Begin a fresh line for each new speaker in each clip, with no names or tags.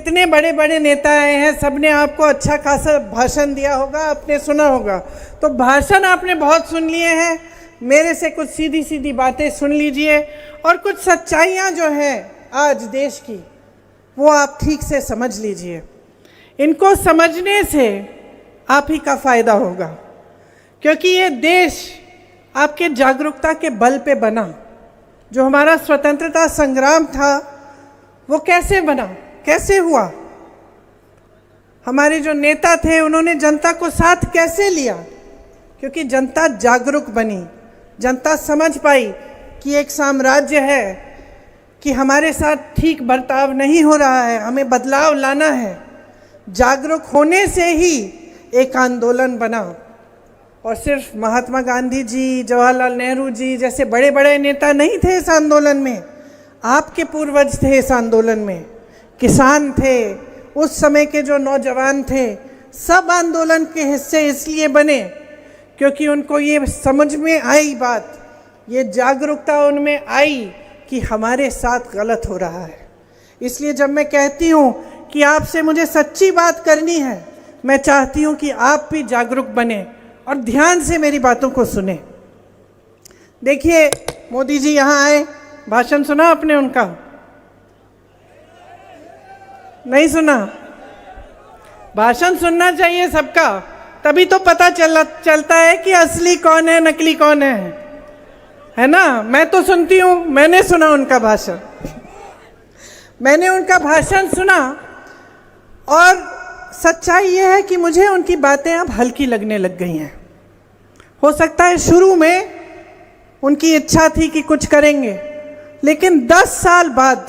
इतने बड़े बड़े नेता आए हैं, सबने आपको अच्छा खासा भाषण दिया होगा, आपने सुना होगा। तो भाषण आपने बहुत सुन लिए हैं, मेरे से कुछ सीधी सीधी बातें सुन लीजिए और कुछ सच्चाइयाँ जो हैं आज देश की, वो आप ठीक से समझ लीजिए। इनको समझने से आप ही का फ़ायदा होगा, क्योंकि ये देश आपके जागरूकता के बल पे बना। जो हमारा स्वतंत्रता संग्राम था वो कैसे बना, कैसे हुआ? हमारे जो नेता थे उन्होंने जनता को साथ कैसे लिया? क्योंकि जनता जागरूक बनी, जनता समझ पाई कि एक साम्राज्य है, कि हमारे साथ ठीक बर्ताव नहीं हो रहा है, हमें बदलाव लाना है। जागरूक होने से ही एक आंदोलन बना। और सिर्फ महात्मा गांधी जी, जवाहरलाल नेहरू जी जैसे बड़े बड़े नेता नहीं थे इस आंदोलन में, आपके पूर्वज थे इस आंदोलन में, किसान थे, उस समय के जो नौजवान थे, सब आंदोलन के हिस्से इसलिए बने क्योंकि उनको ये समझ में आई बात, ये जागरूकता उनमें आई कि हमारे साथ गलत हो रहा है। इसलिए जब मैं कहती हूँ कि आपसे मुझे सच्ची बात करनी है, मैं चाहती हूँ कि आप भी जागरूक बने और ध्यान से मेरी बातों को सुने। देखिए, मोदी जी यहाँ आए, भाषण सुना आपने उनका? नहीं सुना? भाषण सुनना चाहिए सबका, तभी तो पता चलता है कि असली कौन है, नकली कौन है ना? मैं तो सुनती हूँ, मैंने सुना उनका भाषण, मैंने उनका भाषण सुना और सच्चाई ये है कि मुझे उनकी बातें अब हल्की लगने लग गई हैं। हो सकता है शुरू में उनकी इच्छा थी कि कुछ करेंगे, लेकिन 10 साल बाद,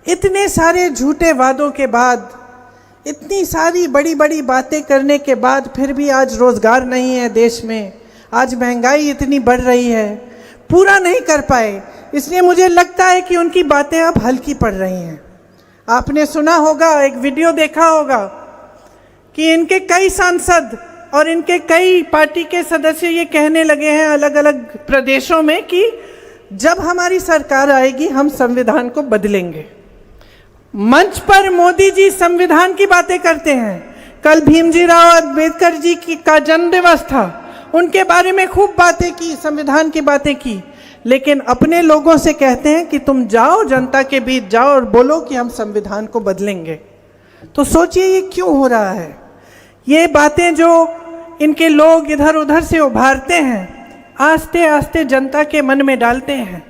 इतने सारे झूठे वादों के बाद, इतनी सारी बड़ी बड़ी बातें करने के बाद फिर भी आज रोज़गार नहीं है देश में, आज महंगाई इतनी बढ़ रही है, पूरा नहीं कर पाए। इसलिए मुझे लगता है कि उनकी बातें अब हल्की पड़ रही हैं। आपने सुना होगा, एक वीडियो देखा होगा कि इनके कई सांसद और इनके कई पार्टी के सदस्य ये कहने लगे हैं अलग अलग प्रदेशों में कि जब हमारी सरकार आएगी हम संविधान को बदलेंगे। मंच पर मोदी जी संविधान की बातें करते हैं। कल भीमजीराव अंबेडकर जी का जन्म दिवस था, उनके बारे में खूब बातें की, संविधान की बातें की, लेकिन अपने लोगों से कहते हैं कि तुम जाओ, जनता के बीच जाओ और बोलो कि हम संविधान को बदलेंगे। तो सोचिए ये क्यों हो रहा है? ये बातें जो इनके लोग इधर उधर से उभारते हैं, आस्ते आस्ते जनता के मन में डालते हैं,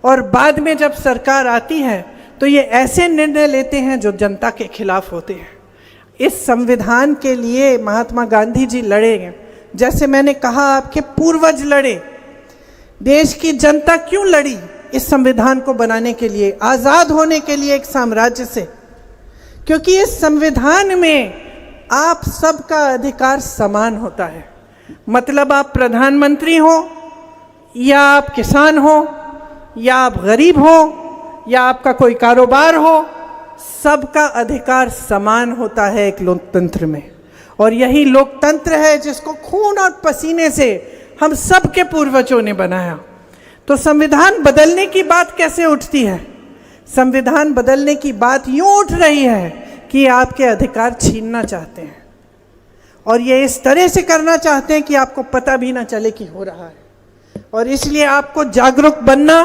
और बाद में जब सरकार आती है तो ये ऐसे निर्णय लेते हैं जो जनता के खिलाफ होते हैं। इस संविधान के लिए महात्मा गांधी जी लड़े, जैसे मैंने कहा आपके पूर्वज लड़े। देश की जनता क्यों लड़ी इस संविधान को बनाने के लिए, आज़ाद होने के लिए एक साम्राज्य से? क्योंकि इस संविधान में आप सबका अधिकार समान होता है। मतलब आप प्रधानमंत्री हो या आप किसान हो या आप गरीब हो या आपका कोई कारोबार हो, सबका अधिकार समान होता है एक लोकतंत्र में। और यही लोकतंत्र है जिसको खून और पसीने से हम सब के पूर्वजों ने बनाया। तो संविधान बदलने की बात कैसे उठती है? संविधान बदलने की बात यूं उठ रही है कि आपके अधिकार छीनना चाहते हैं, और ये इस तरह से करना चाहते हैं कि आपको पता भी ना चले कि हो रहा है। और इसलिए आपको जागरूक बनना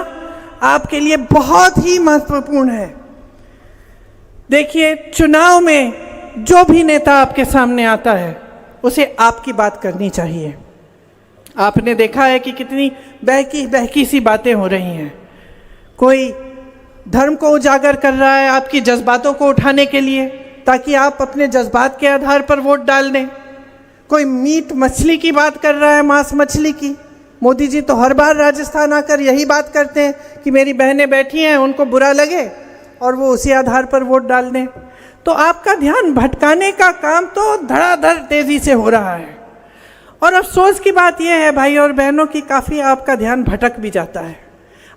आपके लिए बहुत ही महत्वपूर्ण है। देखिए, चुनाव में जो भी नेता आपके सामने आता है उसे आपकी बात करनी चाहिए। आपने देखा है कि कितनी बहकी सी बातें हो रही हैं। कोई धर्म को उजागर कर रहा है आपकी जज्बातों को उठाने के लिए, ताकि आप अपने जज्बात के आधार पर वोट डाल दें। कोई मीट मछली की बात कर रहा है, मांस मछली की। मोदी जी तो हर बार राजस्थान आकर यही बात करते हैं कि मेरी बहनें बैठी हैं, उनको बुरा लगे और वो उसी आधार पर वोट डाल दें। तो आपका ध्यान भटकाने का काम तो धड़ाधड़ तेजी से हो रहा है। और अफसोस की बात यह है भाई और बहनों की, काफ़ी आपका ध्यान भटक भी जाता है।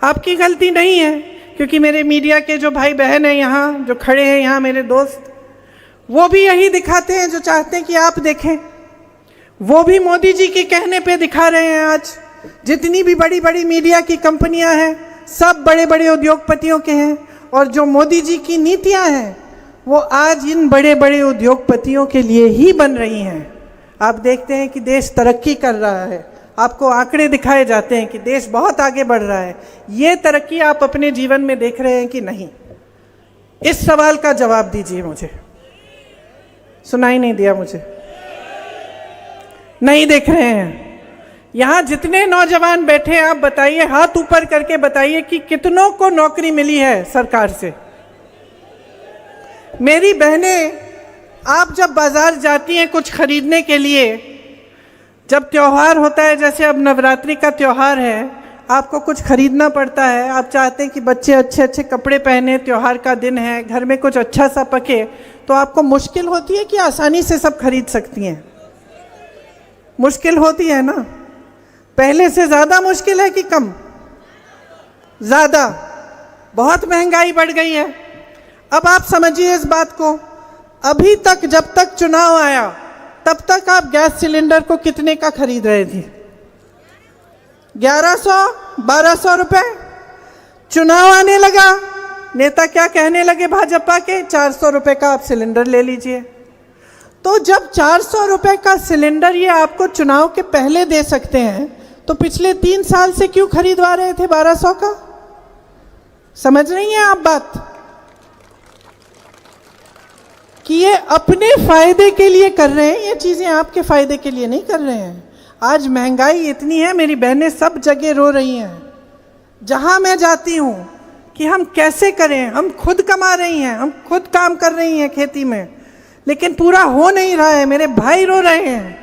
आपकी गलती नहीं है, क्योंकि मेरे मीडिया के जो भाई बहन हैं यहाँ, जो खड़े हैं यहाँ, मेरे दोस्त, वो भी यही दिखाते हैं जो चाहते हैं कि आप देखें। वो भी मोदी जी के कहने पे दिखा रहे हैं। आज जितनी भी बड़ी बड़ी मीडिया की कंपनियां हैं, सब बड़े बड़े उद्योगपतियों के हैं, और जो मोदी जी की नीतियां हैं वो आज इन बड़े बड़े उद्योगपतियों के लिए ही बन रही हैं। आप देखते हैं कि देश तरक्की कर रहा है, आपको आंकड़े दिखाए जाते हैं कि देश बहुत आगे बढ़ रहा है। ये तरक्की आप अपने जीवन में देख रहे हैं कि नहीं? इस सवाल का जवाब दीजिए मुझे। सुनाई नहीं दिया मुझे? नहीं देख रहे हैं? यहाँ जितने नौजवान बैठे हैं, आप बताइए, हाथ ऊपर करके बताइए कि कितनों को नौकरी मिली है सरकार से। मेरी बहनें, आप जब बाजार जाती हैं कुछ खरीदने के लिए, जब त्योहार होता है, जैसे अब नवरात्रि का त्योहार है, आपको कुछ खरीदना पड़ता है, आप चाहते हैं कि बच्चे अच्छे अच्छे कपड़े पहने, त्योहार का दिन है, घर में कुछ अच्छा सा पके, तो आपको मुश्किल होती है कि आसानी से सब खरीद सकती हैं? मुश्किल होती है ना? पहले से ज़्यादा मुश्किल है कि कम? ज़्यादा। बहुत महंगाई बढ़ गई है। अब आप समझिए इस बात को, अभी तक जब तक चुनाव आया तब तक आप गैस सिलेंडर को कितने का खरीद रहे थे? 1100-1200 रुपए। चुनाव आने लगा, नेता क्या कहने लगे भाजपा के? 400 रुपए का आप सिलेंडर ले लीजिए। तो जब 400 रुपए का सिलेंडर ये आपको चुनाव के पहले दे सकते हैं, तो पिछले 3 साल से क्यों खरीदवा रहे थे 1200 का? समझ रही हैं आप बात? कि ये अपने फायदे के लिए कर रहे हैं, ये चीजें आपके फायदे के लिए नहीं कर रहे हैं। आज महंगाई इतनी है, मेरी बहनें सब जगह रो रही हैं। जहां मैं जाती हूं कि हम कैसे करें, हम खुद कमा रही हैं, हम खुद काम कर रही हैं खेती में, लेकिन पूरा हो नहीं रहा है। मेरे भाई रो रहे हैं,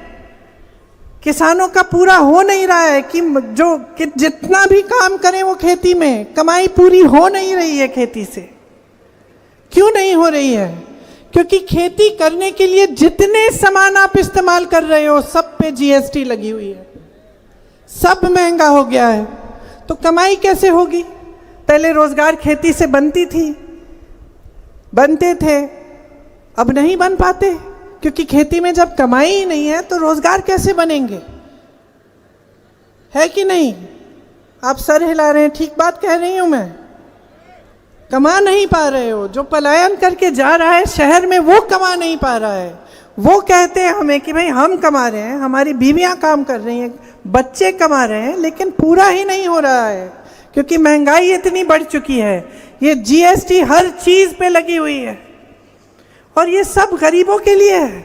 किसानों का पूरा हो नहीं रहा है कि जितना भी काम करें वो खेती में, कमाई पूरी हो नहीं रही है खेती से। क्यों नहीं हो रही है? क्योंकि खेती करने के लिए जितने सामान आप इस्तेमाल कर रहे हो सब पे जीएसटी लगी हुई है, सब महंगा हो गया है। तो कमाई कैसे होगी? पहले रोजगार खेती से बनते थे, अब नहीं बन पाते, क्योंकि खेती में जब कमाई ही नहीं है तो रोजगार कैसे बनेंगे? है कि नहीं? आप सर हिला रहे हैं, ठीक बात कह रही हूं मैं? कमा नहीं पा रहे हो। जो पलायन करके जा रहा है शहर में, वो कमा नहीं पा रहा है। वो कहते हैं हमें कि भाई हम कमा रहे हैं, हमारी बीवियां काम कर रही हैं, बच्चे कमा रहे हैं, लेकिन पूरा ही नहीं हो रहा है, क्योंकि महंगाई इतनी बढ़ चुकी है। ये जीएसटी हर चीज पे लगी हुई है, और ये सब गरीबों के लिए है।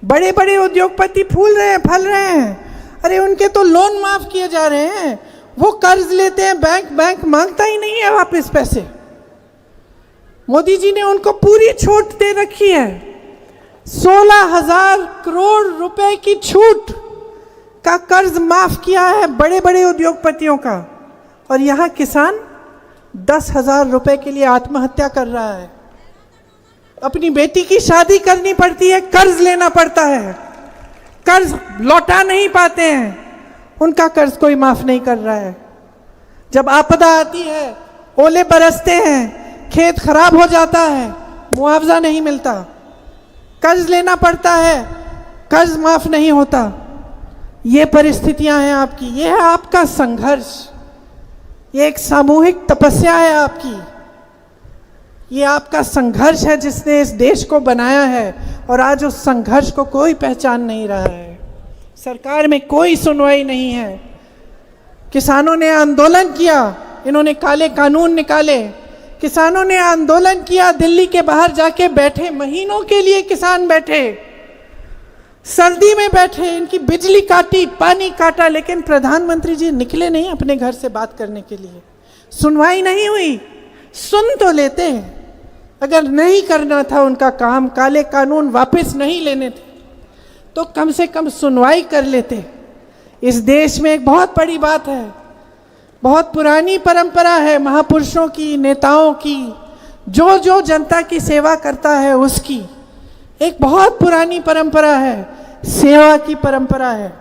बड़े बड़े उद्योगपति फूल रहे हैं, फल रहे हैं। अरे उनके तो लोन माफ किए जा रहे हैं, वो कर्ज लेते हैं, बैंक मांगता ही नहीं है वापस पैसे। मोदी जी ने उनको पूरी छूट दे रखी है, 16,000 करोड़ रुपए की छूट का कर्ज माफ किया है बड़े बड़े उद्योगपतियों का। और यहाँ किसान 10,000 रुपए के लिए आत्महत्या कर रहा है। अपनी बेटी की शादी करनी पड़ती है, कर्ज लेना पड़ता है, कर्ज लौटा नहीं पाते हैं, उनका कर्ज कोई माफ नहीं कर रहा है। जब आपदा आती है, ओले बरसते हैं, खेत खराब हो जाता है, मुआवजा नहीं मिलता, कर्ज लेना पड़ता है, कर्ज माफ नहीं होता। ये परिस्थितियां हैं आपकी, ये है आपका संघर्ष, ये एक सामूहिक तपस्या है आपकी, ये आपका संघर्ष है जिसने इस देश को बनाया है। और आज उस संघर्ष को कोई पहचान नहीं रहा है, सरकार में कोई सुनवाई नहीं है। किसानों ने आंदोलन किया, इन्होंने काले कानून निकाले, किसानों ने आंदोलन किया, दिल्ली के बाहर जाके बैठे, महीनों के लिए किसान बैठे, सर्दी में बैठे, इनकी बिजली काटी, पानी काटा, लेकिन प्रधानमंत्री जी निकले नहीं अपने घर से बात करने के लिए। सुनवाई नहीं हुई। सुन तो लेते हैं, अगर नहीं करना था उनका काम, काले कानून वापस नहीं लेने थे, तो कम से कम सुनवाई कर लेते। इस देश में एक बहुत बड़ी बात है, बहुत पुरानी परंपरा है महापुरुषों की, नेताओं की, जो जो जनता की सेवा करता है उसकी एक बहुत पुरानी परंपरा है, सेवा की परंपरा है।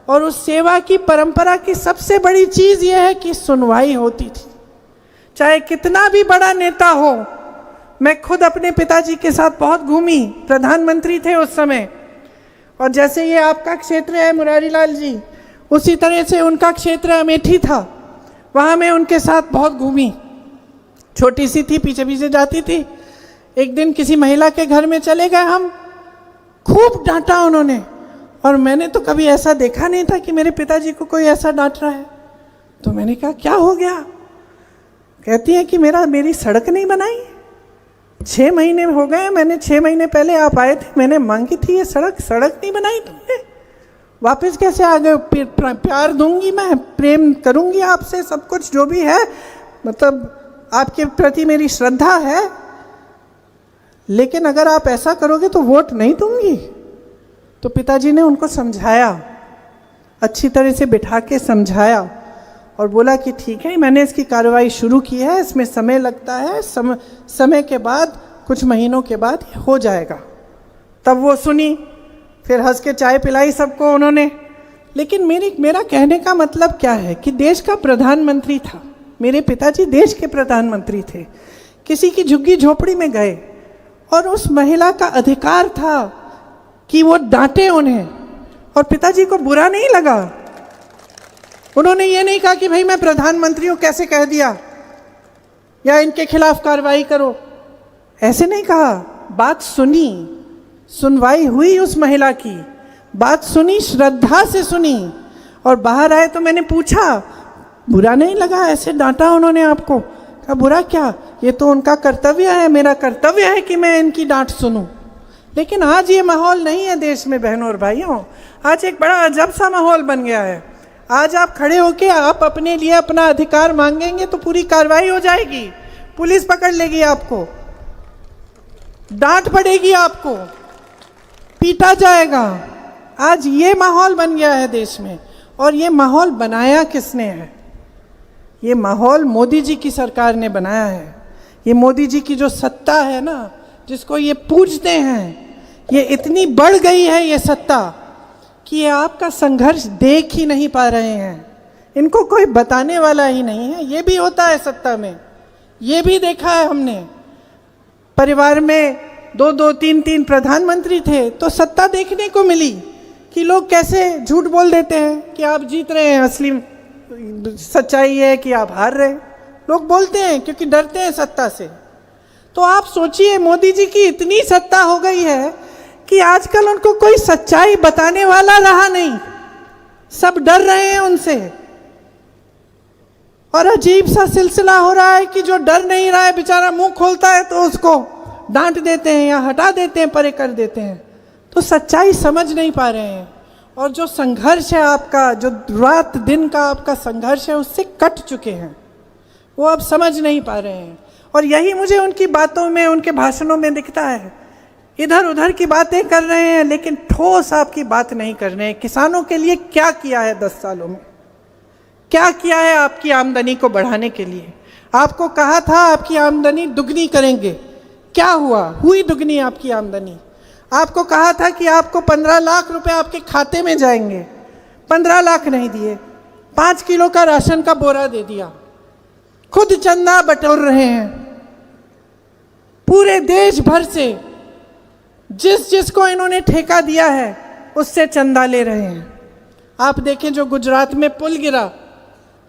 और उस सेवा की परंपरा की सबसे बड़ी चीज यह है कि सुनवाई होती थी, चाहे कितना भी बड़ा नेता हो। मैं खुद अपने पिताजी के साथ बहुत घूमी, प्रधानमंत्री थे उस समय, और जैसे ये आपका क्षेत्र है मुरारी लाल जी, उसी तरह से उनका क्षेत्र अमेठी था, वहाँ मैं उनके साथ बहुत घूमी, छोटी सी थी, पीछे पीछे जाती थी, एक दिन किसी महिला के घर में चले गए हम, खूब डांटा उन्होंने, और मैंने तो कभी ऐसा देखा नहीं था कि मेरे पिताजी को कोई ऐसा डांट रहा है। तो मैंने कहा क्या हो गया? कहती है कि मेरी सड़क नहीं बनाई। 6 महीने हो गए, मैंने 6 महीने पहले आप आए थे, मैंने मांगी थी ये सड़क नहीं बनाई तुमने, वापस कैसे आ गए? प्यार दूंगी, मैं प्रेम करूंगी आपसे, सब कुछ जो भी है, मतलब आपके प्रति मेरी श्रद्धा है, लेकिन अगर आप ऐसा करोगे तो वोट नहीं दूंगी। तो पिताजी ने उनको समझाया, अच्छी तरह से बिठा के समझाया और बोला कि ठीक है, मैंने इसकी कार्रवाई शुरू की है, इसमें समय लगता है, समय के बाद, कुछ महीनों के बाद ये हो जाएगा। तब वो सुनी, फिर हंस के चाय पिलाई सबको उन्होंने। लेकिन मेरा कहने का मतलब क्या है कि देश का प्रधानमंत्री था, मेरे पिताजी देश के प्रधानमंत्री थे, किसी की झुग्गी झोपड़ी में गए और उस महिला का अधिकार था कि वो डांटे उन्हें, और पिताजी को बुरा नहीं लगा। उन्होंने ये नहीं कहा कि भाई मैं प्रधानमंत्री हूं, कैसे कह दिया, या इनके खिलाफ कार्रवाई करो, ऐसे नहीं कहा। बात सुनी, सुनवाई हुई, उस महिला की बात सुनी, श्रद्धा से सुनी, और बाहर आए तो मैंने पूछा, बुरा नहीं लगा ऐसे डांटा उन्होंने आपको? कहा बुरा क्या, ये तो उनका कर्तव्य है, मेरा कर्तव्य है कि मैं इनकी डांट सुनूं। लेकिन आज ये माहौल नहीं है देश में बहनों और भाइयों, आज एक बड़ा अजब सा माहौल बन गया है। आज आप खड़े होके आप अपने लिए अपना अधिकार मांगेंगे तो पूरी कार्रवाई हो जाएगी, पुलिस पकड़ लेगी आपको, डांट पड़ेगी आपको, पीटा जाएगा। आज ये माहौल बन गया है देश में, और ये माहौल बनाया किसने है? ये माहौल मोदी जी की सरकार ने बनाया है। ये मोदी जी की जो सत्ता है ना, जिसको ये पूजते हैं, ये इतनी बढ़ गई है ये सत्ता कि ये आपका संघर्ष देख ही नहीं पा रहे हैं, इनको कोई बताने वाला ही नहीं है। ये भी होता है सत्ता में, ये भी देखा है हमने। परिवार में 2-2, 3-3 प्रधानमंत्री थे तो सत्ता देखने को मिली कि लोग कैसे झूठ बोल देते हैं कि आप जीत रहे हैं, असली सच्चाई है कि आप हार रहे हैं। लोग बोलते हैं क्योंकि डरते हैं सत्ता से। तो आप सोचिए, मोदी जी की इतनी सत्ता हो गई है कि आजकल उनको कोई सच्चाई बताने वाला रहा नहीं, सब डर रहे हैं उनसे। और अजीब सा सिलसिला हो रहा है कि जो डर नहीं रहा है बेचारा मुंह खोलता है तो उसको डांट देते हैं या हटा देते हैं, परे कर देते हैं। तो सच्चाई समझ नहीं पा रहे हैं, और जो संघर्ष है आपका, जो रात दिन का आपका संघर्ष है, उससे कट चुके हैं, वो अब समझ नहीं पा रहे हैं। और यही मुझे उनकी बातों में, उनके भाषणों में दिखता है। इधर उधर की बातें कर रहे हैं लेकिन ठोस आपकी बात नहीं कर रहे हैं। किसानों के लिए क्या किया है 10 सालों में, क्या किया है आपकी आमदनी को बढ़ाने के लिए? आपको कहा था आपकी आमदनी दुगनी करेंगे, क्या हुआ? हुई दुगनी आपकी आमदनी। आपको कहा था कि आपको 15 लाख रुपए आपके खाते में जाएंगे, 15 लाख नहीं दिए, 5 किलो का राशन का बोरा दे दिया, खुद चंदा बटोर रहे हैं पूरे देश भर से, जिसको इन्होंने ठेका दिया है उससे चंदा ले रहे हैं। आप देखें जो गुजरात में पुल गिरा,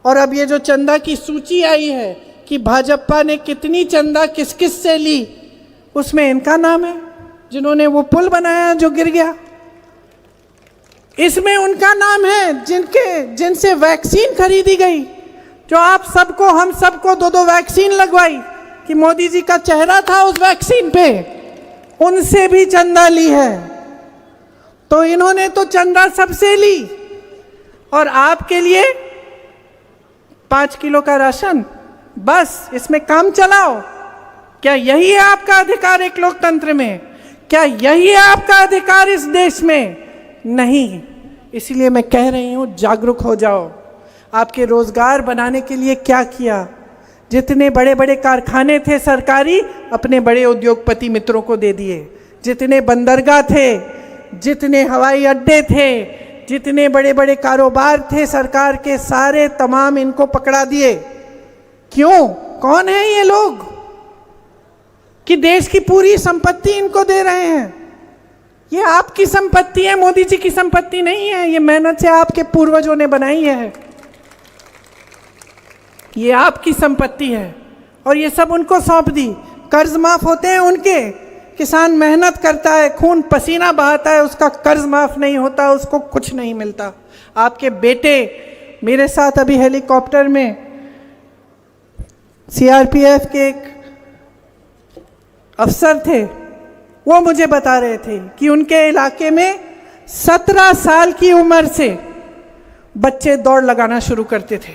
और अब ये जो चंदा की सूची आई है कि भाजपा ने कितनी चंदा किस किस से ली, उसमें इनका नाम है, जिन्होंने वो पुल बनाया जो गिर गया, इसमें उनका नाम है, जिनसे वैक्सीन खरीदी गई, जो आप सबको, हम सबको 2-2 वैक्सीन लगवाई कि मोदी जी का चेहरा था उस वैक्सीन पे, उनसे भी चंदा ली है। तो इन्होंने तो चंदा सबसे ली, और आपके लिए 5 किलो का राशन, बस इसमें काम चलाओ। क्या यही है आपका अधिकार एक लोकतंत्र में? क्या यही है आपका अधिकार इस देश में? नहीं। इसलिए मैं कह रही हूं, जागरूक हो जाओ। आपके रोजगार बनाने के लिए क्या किया? जितने बड़े बड़े कारखाने थे सरकारी, अपने बड़े उद्योगपति मित्रों को दे दिए। जितने बंदरगाह थे, जितने हवाई अड्डे थे, जितने बड़े बड़े कारोबार थे सरकार के, सारे तमाम इनको पकड़ा दिए। क्यों? कौन है ये लोग कि देश की पूरी संपत्ति इनको दे रहे हैं? ये आपकी संपत्ति है, मोदी जी की संपत्ति नहीं है। ये मेहनत से आपके पूर्वजों ने बनाई है, ये आपकी संपत्ति है, और ये सब उनको सौंप दी। कर्ज माफ होते हैं उनके। किसान मेहनत करता है, खून पसीना बहाता है, उसका कर्ज माफ नहीं होता, उसको कुछ नहीं मिलता। आपके बेटे मेरे साथ अभी हेलीकॉप्टर में सीआरपीएफ के एक अफसर थे, वो मुझे बता रहे थे कि उनके इलाके में 17 साल की उम्र से बच्चे दौड़ लगाना शुरू करते थे,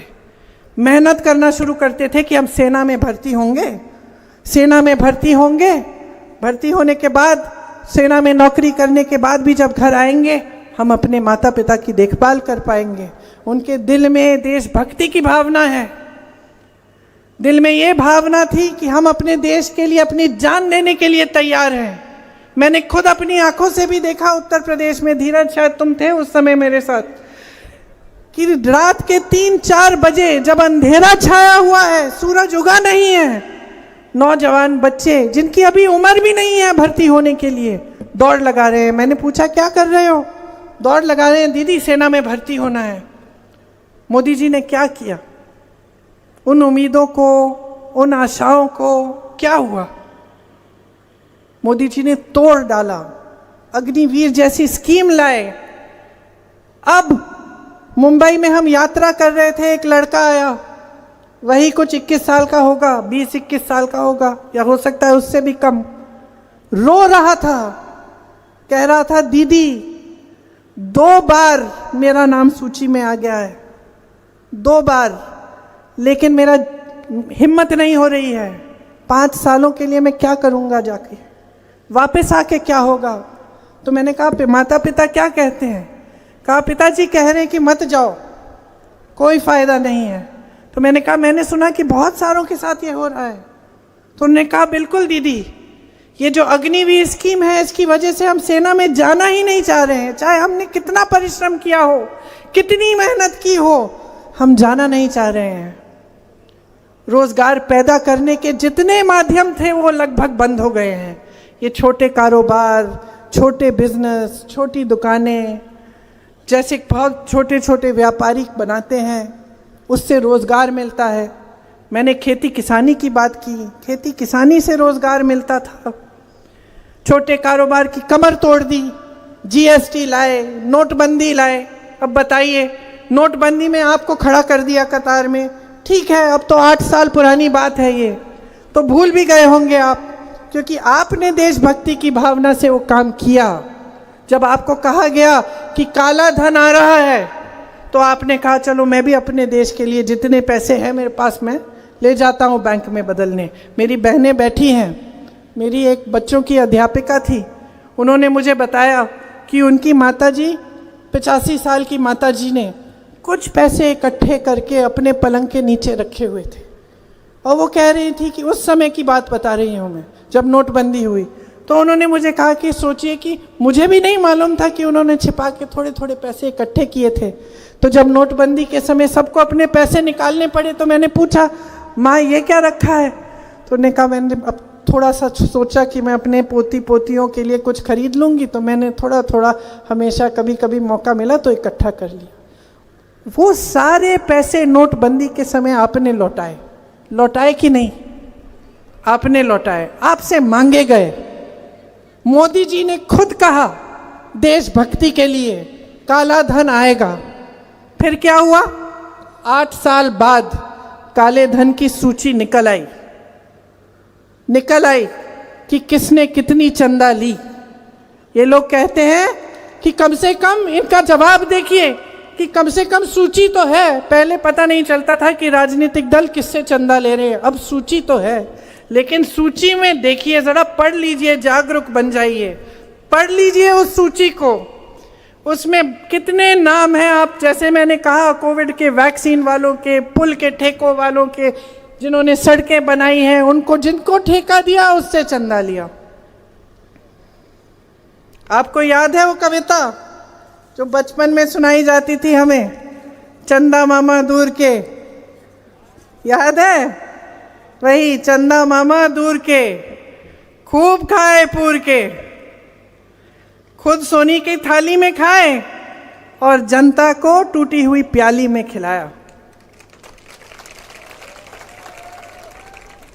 मेहनत करना शुरू करते थे कि हम सेना में भर्ती होंगे, सेना में भर्ती होंगे, भर्ती होने के बाद सेना में नौकरी करने के बाद भी जब घर आएंगे हम अपने माता पिता की देखभाल कर पाएंगे। उनके दिल में देशभक्ति की भावना है, दिल में ये भावना थी कि हम अपने देश के लिए अपनी जान देने के लिए तैयार हैं। मैंने खुद अपनी आंखों से भी देखा उत्तर प्रदेश में, धीरज शायद तुम थे उस समय मेरे साथ, कि रात के 3-4 बजे जब अंधेरा छाया हुआ है, सूरज उगा नहीं है, नौजवान बच्चे जिनकी अभी उम्र भी नहीं है भर्ती होने के लिए दौड़ लगा रहे हैं। मैंने पूछा क्या कर रहे हो? दौड़ लगा रहे हैं, दीदी सेना में भर्ती होना है। मोदी जी ने क्या किया? उन उम्मीदों को, उन आशाओं को क्या हुआ? मोदी जी ने तोड़ डाला, अग्निवीर जैसी स्कीम लाए। अब मुंबई में हम यात्रा कर रहे थे, एक लड़का आया, वही कुछ 21 साल का होगा, 20-21 साल का होगा, या हो सकता है उससे भी कम। रो रहा था, कह रहा था दीदी 2 बार मेरा नाम सूची में आ गया है, 2 बार, लेकिन मेरा हिम्मत नहीं हो रही है। 5 सालों के लिए मैं क्या करूंगा, जाके वापस आके क्या होगा? तो मैंने कहा माता पिता क्या कहते हैं? कहा पिताजी कह रहे हैं कि मत जाओ, कोई फायदा नहीं है। तो मैंने कहा मैंने सुना कि बहुत सारों के साथ ये हो रहा है। तो उन्होंने कहा बिल्कुल दीदी, ये जो अग्निवीर स्कीम है इसकी वजह से हम सेना में जाना ही नहीं चाह रहे हैं, चाहे हमने कितना परिश्रम किया हो, कितनी मेहनत की हो, हम जाना नहीं चाह रहे हैं। रोजगार पैदा करने के जितने माध्यम थे वो लगभग बंद हो गए हैं। ये छोटे कारोबार, छोटे बिजनेस, छोटी दुकानें, जैसे बहुत छोटे छोटे व्यापारी बनाते हैं, उससे रोजगार मिलता है। मैंने खेती किसानी की बात की, खेती किसानी से रोजगार मिलता था। छोटे कारोबार की कमर तोड़ दी, जीएसटी लाए, नोटबंदी लाए। अब बताइए, नोटबंदी में आपको खड़ा कर दिया कतार में, ठीक है अब तो 8 साल पुरानी बात है, ये तो भूल भी गए होंगे आप, क्योंकि आपने देशभक्ति की भावना से वो काम किया। जब आपको कहा गया कि काला धन आ रहा है तो आपने कहा चलो मैं भी अपने देश के लिए जितने पैसे हैं मेरे पास मैं ले जाता हूँ बैंक में बदलने। मेरी बहनें बैठी हैं, मेरी एक बच्चों की अध्यापिका थी, उन्होंने मुझे बताया कि उनकी माताजी 85 साल की माताजी ने कुछ पैसे इकट्ठे करके अपने पलंग के नीचे रखे हुए थे, और वो कह रही थी कि उस समय की बात बता रही हूँ मैं, जब नोटबंदी हुई। तो उन्होंने मुझे कहा कि सोचिए कि मुझे भी नहीं मालूम था कि उन्होंने छिपा के थोड़े थोड़े पैसे इकट्ठे किए थे। तो जब नोटबंदी के समय सबको अपने पैसे निकालने पड़े तो मैंने पूछा माँ ये क्या रखा है? तो उन्होंने कहा मैंने अब थोड़ा सा सोचा कि मैं अपने पोती पोतियों के लिए कुछ खरीद लूँगी, तो मैंने थोड़ा थोड़ा हमेशा कभी कभी मौका मिला तो इकट्ठा कर लिया। वो सारे पैसे नोटबंदी के समय आपने लौटाए, लौटाए कि नहीं? आपने लौटाए, आपसे मांगे गए। मोदी जी ने खुद कहा देशभक्ति के लिए काला धन आएगा। फिर क्या हुआ? 8 साल बाद काले धन की सूची निकल आई कि किसने कितनी चंदा ली। ये लोग कहते हैं कि कम से कम, इनका जवाब देखिए कि कम से कम सूची तो है। पहले पता नहीं चलता था कि राजनीतिक दल किससे चंदा ले रहे हैं, अब सूची तो है। लेकिन सूची में देखिए, जरा पढ़ लीजिए, जागरूक बन जाइए, पढ़ लीजिए उस सूची को, उसमें कितने नाम हैं। आप जैसे मैंने कहा कोविड के वैक्सीन वालों के, पुल के ठेकों वालों के, जिन्होंने सड़कें बनाई हैं, उनको जिनको ठेका दिया उससे चंदा लिया। आपको याद है वो कविता जो बचपन में सुनाई जाती थी हमें, चंदा मामा दूर के? याद है? वही चंदा मामा दूर के, खूब खाए पूर के, खुद सोनी की थाली में खाए और जनता को टूटी हुई प्याली में खिलाया।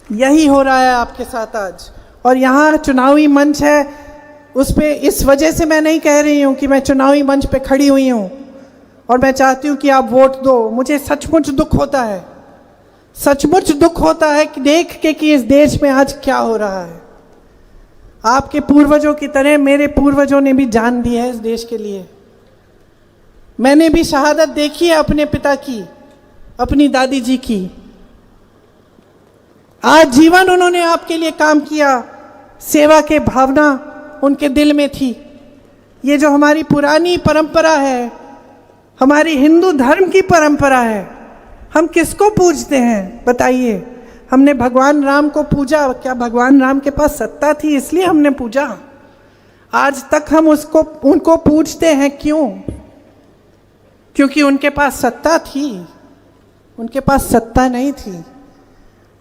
यही हो रहा है आपके साथ आज। और यहाँ चुनावी मंच है, उस पे इस वजह से मैं नहीं कह रही हूँ कि मैं चुनावी मंच पे खड़ी हुई हूँ और मैं चाहती हूँ कि आप वोट दो। मुझे सचमुच दुख होता है, सचमुच दुख होता है कि देख के कि इस देश में आज क्या हो रहा है। आपके पूर्वजों की तरह मेरे पूर्वजों ने भी जान दी है इस देश के लिए। मैंने भी शहादत देखी है अपने पिता की, अपनी दादी जी की। आज जीवन उन्होंने आपके लिए काम किया, सेवा के भावना उनके दिल में थी। ये जो हमारी पुरानी परंपरा है, हमारी हिंदू धर्म की परंपरा है, हम किसको पूजते हैं बताइए? हमने भगवान राम को पूजा, क्या भगवान राम के पास सत्ता थी इसलिए हमने पूजा? आज तक हम उनको पूजते हैं, क्यों? क्योंकि उनके पास सत्ता थी? उनके पास सत्ता नहीं थी।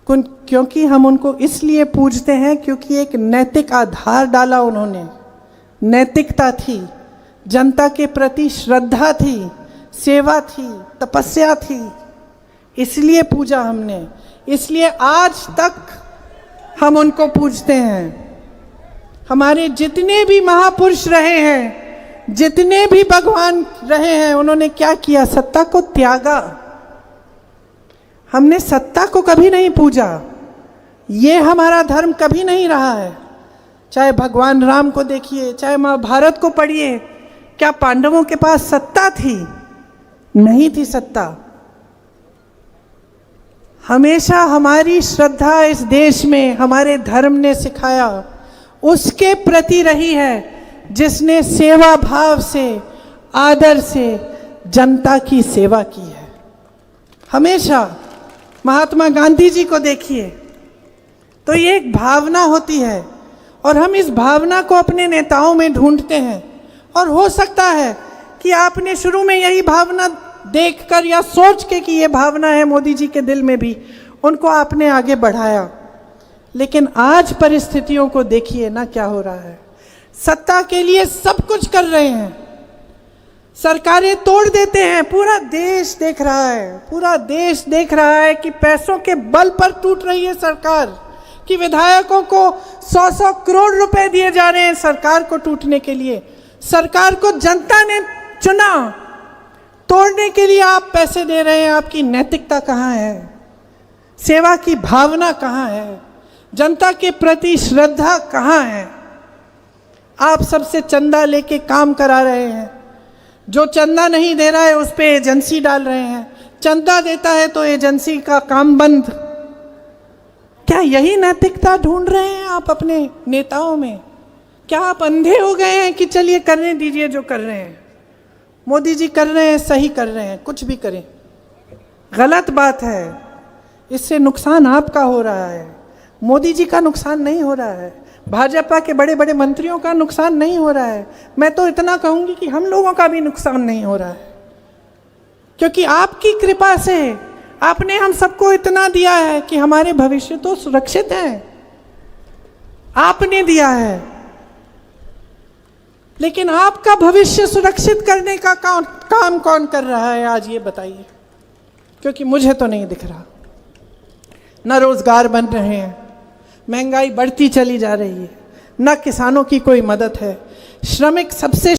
क्योंकि हम उनको इसलिए पूजते हैं क्योंकि एक नैतिक आधार डाला उन्होंने, नैतिकता थी, जनता के प्रति श्रद्धा थी, सेवा थी, तपस्या थी, इसलिए पूजा हमने। इसलिए आज तक हम उनको पूजते हैं। हमारे जितने भी महापुरुष रहे हैं, जितने भी भगवान रहे हैं, उन्होंने क्या किया? सत्ता को त्यागा। हमने सत्ता को कभी नहीं पूजा। ये हमारा धर्म कभी नहीं रहा है। चाहे भगवान राम को देखिए, चाहे महाभारत को पढ़िए, क्या पांडवों के पास सत्ता थी? नहीं थी सत्ता। हमेशा हमारी श्रद्धा इस देश में हमारे धर्म ने सिखाया उसके प्रति रही है जिसने सेवा भाव से, आदर से जनता की सेवा की है। हमेशा महात्मा गांधी जी को देखिए, तो ये एक भावना होती है और हम इस भावना को अपने नेताओं में ढूंढते हैं। और हो सकता है कि आपने शुरू में यही भावना देखकर या सोच के कि ये भावना है मोदी जी के दिल में भी, उनको आपने आगे बढ़ाया। लेकिन आज परिस्थितियों को देखिए ना, क्या हो रहा है। सत्ता के लिए सब कुछ कर रहे हैं, सरकारें तोड़ देते हैं। पूरा देश देख रहा है, पूरा देश देख रहा है कि पैसों के बल पर टूट रही है सरकार, कि विधायकों को 100-100 करोड़ रुपए दिए जा रहे हैं सरकार को टूटने के लिए। सरकार को जनता ने चुना, तोड़ने के लिए आप पैसे दे रहे हैं। आपकी नैतिकता कहाँ है? सेवा की भावना कहाँ है? जनता के प्रति श्रद्धा कहाँ है? आप सबसे चंदा लेके काम करा रहे हैं। जो चंदा नहीं दे रहा है उस पर एजेंसी डाल रहे हैं, चंदा देता है तो एजेंसी का काम बंद। क्या यही नैतिकता ढूंढ रहे हैं आप अपने नेताओं में? क्या आप अंधे हो गए हैं कि चलिए करने दीजिए जो कर रहे हैं? मोदी जी कर रहे हैं, सही कर रहे हैं, कुछ भी करें गलत बात है। इससे नुकसान आपका हो रहा है, मोदी जी का नुकसान नहीं हो रहा है, भाजपा के बड़े बड़े मंत्रियों का नुकसान नहीं हो रहा है। मैं तो इतना कहूंगी कि हम लोगों का भी नुकसान नहीं हो रहा है, क्योंकि आपकी कृपा से आपने हम सबको इतना दिया है कि हमारे भविष्य तो सुरक्षित हैं, आपने दिया है। लेकिन आपका भविष्य सुरक्षित करने का काम कौन कर रहा है आज, ये बताइए? क्योंकि मुझे तो नहीं दिख रहा। न रोजगार बन रहे हैं, महंगाई बढ़ती चली जा रही है, न किसानों की कोई मदद है। श्रमिक सबसे